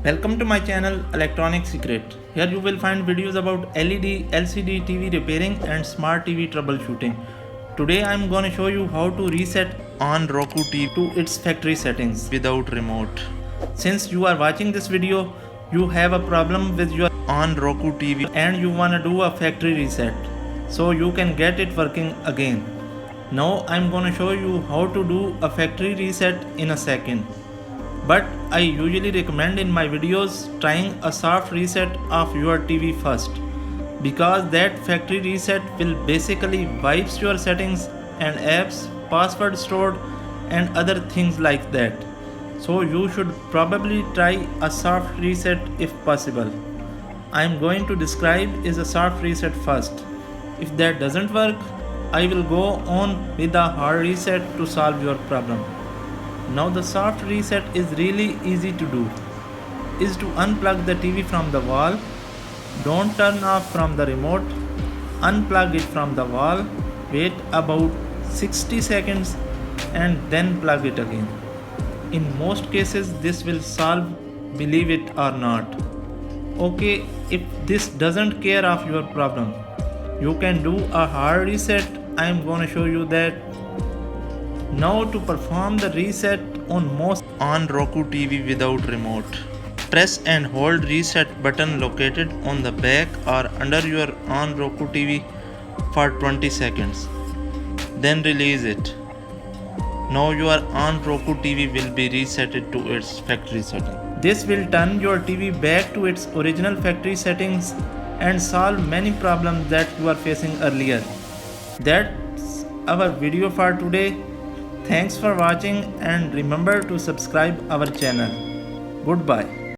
Welcome to my channel Electronic Secret. Here you will find videos about LED, LCD TV repairing and smart TV troubleshooting. Today I am going to show you how to reset Onn Roku TV to its factory settings without remote. Since you are watching this video, you have a problem with your Onn Roku TV and you want to do a factory reset so you can get it working again. Now I am going to show you how to do a factory reset in a second. But I usually recommend in my videos trying a soft reset of your TV first, because that factory reset will basically wipes your settings and apps, password stored and other things like that. So you should probably try a soft reset if possible. I am going to describe is a soft reset first. If that doesn't work, I will go on with a hard reset to solve your problem. Now the soft reset is really easy to do. Is to unplug the TV from the wall. Don't turn off from the remote. Unplug it from the wall. Wait about 60 seconds and then plug it again. In most cases this will solve, believe it or not. Okay, if this doesn't care of your problem, you can do a hard reset. I am gonna show you that. Now to perform the reset on most Onn Roku TV without remote, press and hold reset button located on the back or under your Onn Roku TV for 20 seconds. Then release it. Now your Onn Roku TV will be resetted to its factory setting. This will turn your TV back to its original factory settings and solve many problems that you are facing earlier. That's our video for today. Thanks for watching and remember to subscribe our channel. Goodbye.